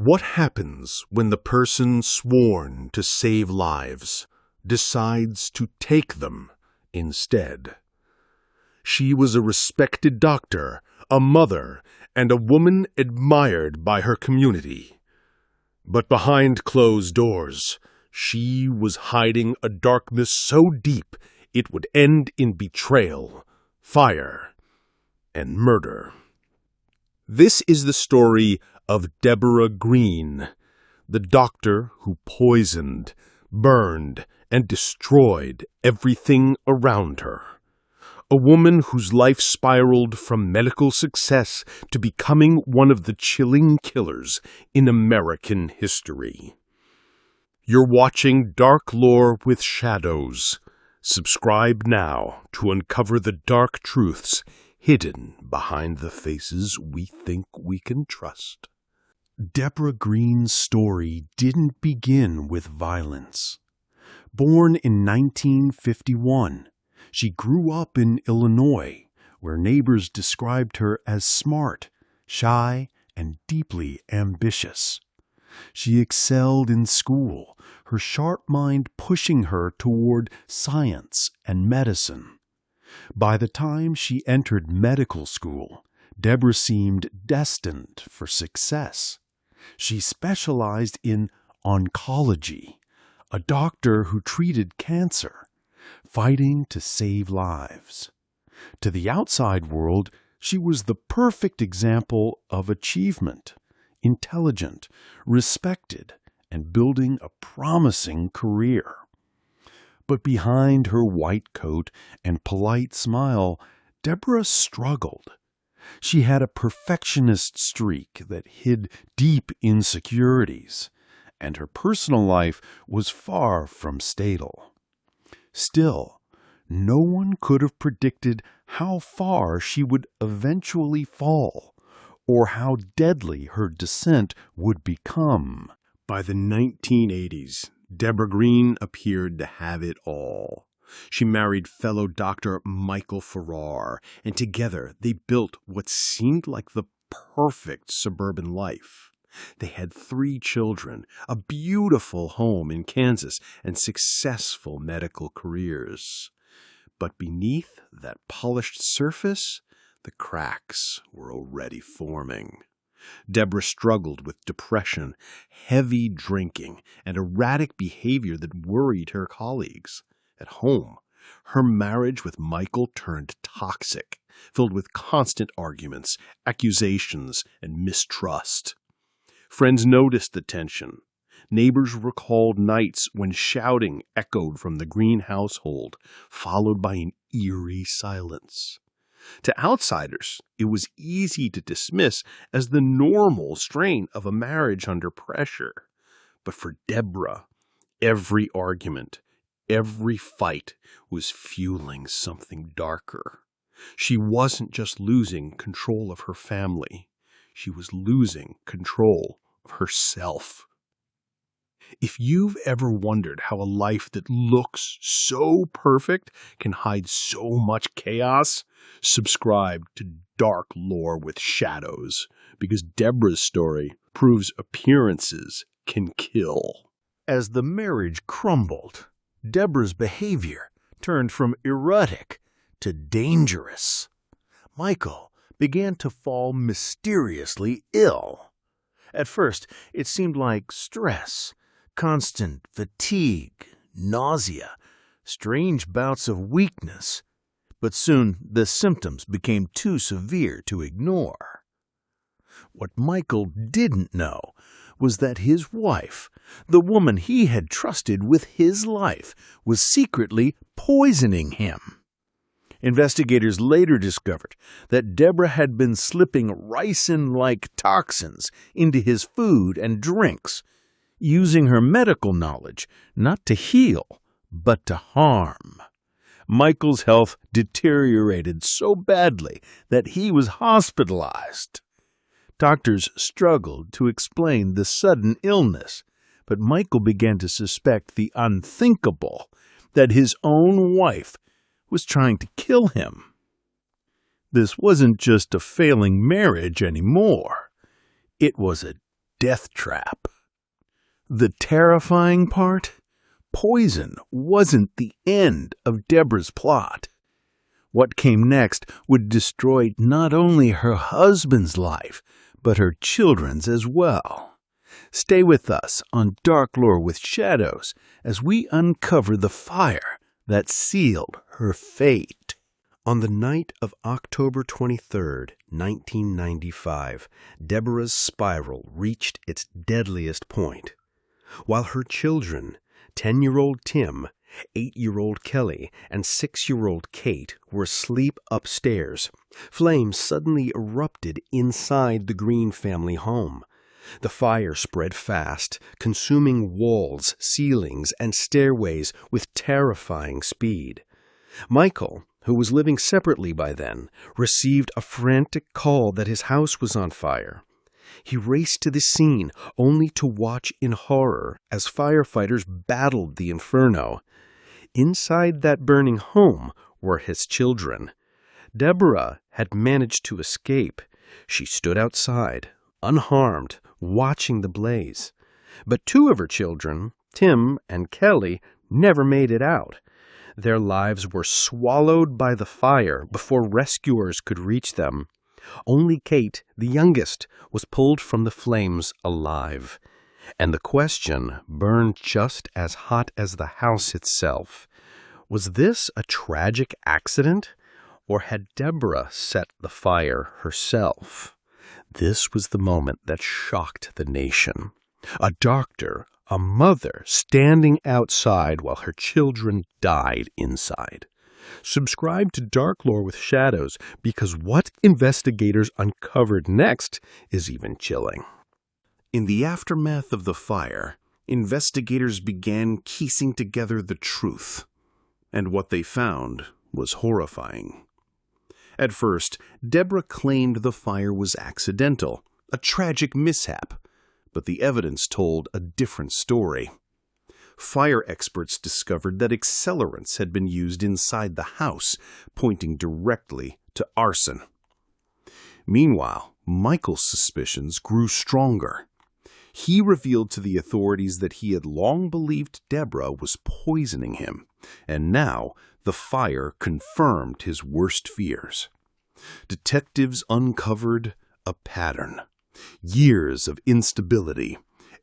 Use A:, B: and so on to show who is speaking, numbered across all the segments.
A: What happens when the person sworn to save lives decides to take them instead? She was a respected doctor, a mother, and a woman admired by her community. But behind closed doors, she was hiding a darkness so deep it would end in betrayal, fire, and murder. This is the story of Debora Green, the doctor who poisoned, burned, and destroyed everything around her. A woman whose life spiraled from medical success to becoming one of the chilling killers in American history. You're watching Dark Lore with Shadows. Subscribe now to uncover the dark truths hidden behind the faces we think we can trust. Debora Green's story didn't begin with violence. Born in 1951, she grew up in Illinois, where neighbors described her as smart, shy, and deeply ambitious. She excelled in school, her sharp mind pushing her toward science and medicine. By the time she entered medical school, Debora seemed destined for success. She specialized in oncology, a doctor who treated cancer, fighting to save lives. To the outside world, she was the perfect example of achievement, intelligent, respected, and building a promising career. But behind her white coat and polite smile, Debora struggled. She had a perfectionist streak that hid deep insecurities, and her personal life was far from stable. Still, no one could have predicted how far she would eventually fall, or how deadly her descent would become. By the 1980s, Debora Green appeared to have it all. She married fellow Dr. Michael Farrar, and together they built what seemed like the perfect suburban life. They had 3 children, a beautiful home in Kansas, and successful medical careers. But beneath that polished surface, the cracks were already forming. Debora struggled with depression, heavy drinking, and erratic behavior that worried her colleagues. At home, her marriage with Michael turned toxic, filled with constant arguments, accusations, and mistrust. Friends noticed the tension. Neighbors recalled nights when shouting echoed from the Green household, followed by an eerie silence. To outsiders, it was easy to dismiss as the normal strain of a marriage under pressure. But for Debora, every argument, every fight was fueling something darker. She wasn't just losing control of her family. She was losing control of herself. If you've ever wondered how a life that looks so perfect can hide so much chaos, subscribe to Dark Lore with Shadows, because Debora's story proves appearances can kill. As the marriage crumbled, Debora's behavior turned from erratic to dangerous. Michael began to fall mysteriously ill. At first, it seemed like stress, constant fatigue, nausea, strange bouts of weakness, but soon the symptoms became too severe to ignore. What Michael didn't know was that his wife, the woman he had trusted with his life, was secretly poisoning him. Investigators later discovered that Debora had been slipping ricin-like toxins into his food and drinks, using her medical knowledge not to heal, but to harm. Michael's health deteriorated so badly that he was hospitalized. Doctors struggled to explain the sudden illness, but Michael began to suspect the unthinkable, that his own wife was trying to kill him. This wasn't just a failing marriage anymore. It was a death trap. The terrifying part? Poison wasn't the end of Deborah's plot. What came next would destroy not only her husband's life, but her children's as well. Stay with us on Darklore with Shadows as we uncover the fire that sealed her fate. On the night of October 23rd, 1995, Deborah's spiral reached its deadliest point. While her children, 10-year-old Tim, 8-year-old Kelly, and 6-year-old Kate were asleep upstairs, flames suddenly erupted inside the Green family home. The fire spread fast, consuming walls, ceilings, and stairways with terrifying speed. Michael, who was living separately by then, received a frantic call that his house was on fire. He raced to the scene, only to watch in horror as firefighters battled the inferno. Inside that burning home were his children. Deborah had managed to escape. She stood outside, unharmed, watching the blaze. But 2 of her children, Tim and Kelly, never made it out. Their lives were swallowed by the fire before rescuers could reach them. Only Kate, the youngest, was pulled from the flames alive. And the question burned just as hot as the house itself. Was this a tragic accident, or had Deborah set the fire herself? This was the moment that shocked the nation. A doctor, a mother, standing outside while her children died inside. Subscribe to Darklore with Shadows because what investigators uncovered next is even chilling. In the aftermath of the fire, investigators began piecing together the truth, and what they found was horrifying. At first, Deborah claimed the fire was accidental, a tragic mishap, but the evidence told a different story. Fire experts discovered that accelerants had been used inside the house, pointing directly to arson. Meanwhile, Michael's suspicions grew stronger. He revealed to the authorities that he had long believed Deborah was poisoning him, and now the fire confirmed his worst fears. Detectives uncovered a pattern. Years of instability,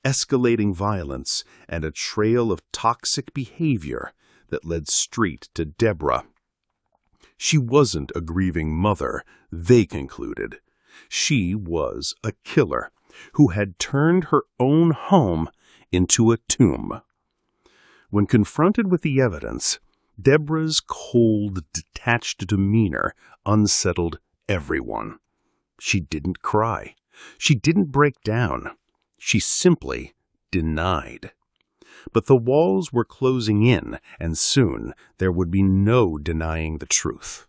A: escalating violence, and a trail of toxic behavior that led straight to Deborah. She wasn't a grieving mother, they concluded. She was a killer who had turned her own home into a tomb. When confronted with the evidence, Deborah's cold, detached demeanor unsettled everyone. She didn't cry. She didn't break down. She simply denied. But the walls were closing in, and soon there would be no denying the truth.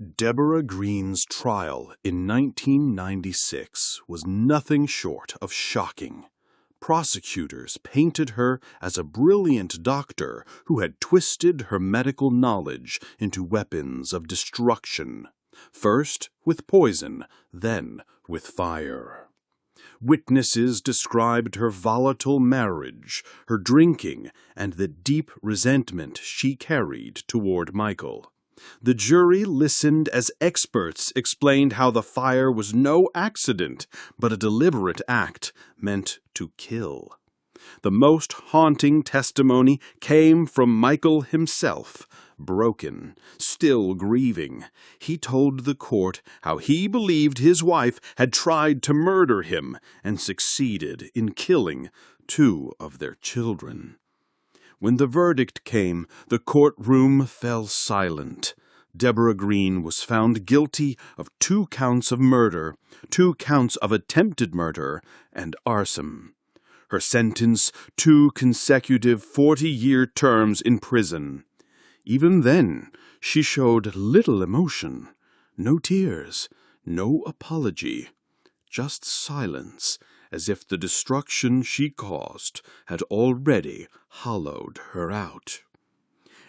A: Debora Green's trial in 1996 was nothing short of shocking. Prosecutors painted her as a brilliant doctor who had twisted her medical knowledge into weapons of destruction, first with poison, then with fire. Witnesses described her volatile marriage, her drinking, and the deep resentment she carried toward Michael. The jury listened as experts explained how the fire was no accident, but a deliberate act meant to kill. The most haunting testimony came from Michael himself. Broken, still grieving, he told the court how he believed his wife had tried to murder him and succeeded in killing 2 of their children. When the verdict came, the courtroom fell silent. Debora Green was found guilty of 2 counts of murder, 2 counts of attempted murder, and arson. Her sentence, 2 consecutive 40-year terms in prison. Even then, she showed little emotion, no tears, no apology, just silence, as if the destruction she caused had already hollowed her out.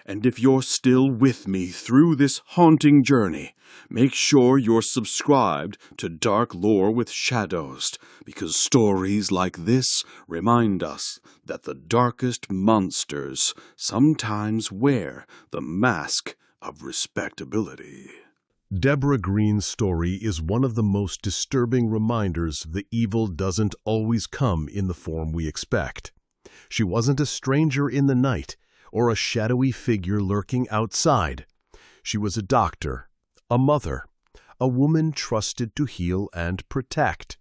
B: And if you're still with me through this haunting journey, make sure you're subscribed to Dark Lore with Shadows, because stories like this remind us that the darkest monsters sometimes wear the mask of respectability.
A: Debora Green's story is one of the most disturbing reminders the evil doesn't always come in the form we expect. She wasn't a stranger in the night, or a shadowy figure lurking outside. She was a doctor, a mother, a woman trusted to heal and protect.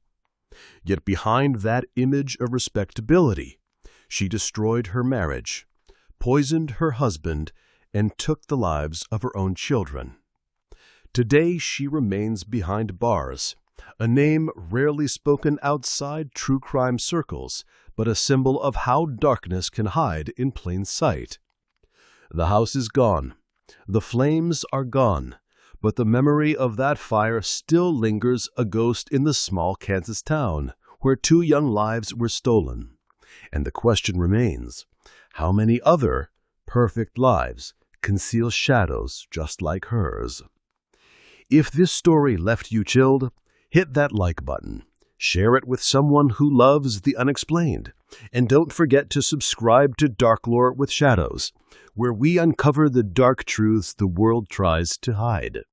A: Yet behind that image of respectability, she destroyed her marriage, poisoned her husband, and took the lives of her own children. Today she remains behind bars, a name rarely spoken outside true crime circles, but a symbol of how darkness can hide in plain sight. The house is gone, the flames are gone, but the memory of that fire still lingers a ghost in the small Kansas town, where 2 young lives were stolen. And the question remains, how many other perfect lives conceal shadows just like hers? If this story left you chilled, hit that like button, share it with someone who loves the unexplained, and don't forget to subscribe to Darklore with Shadows, where we uncover the dark truths the world tries to hide.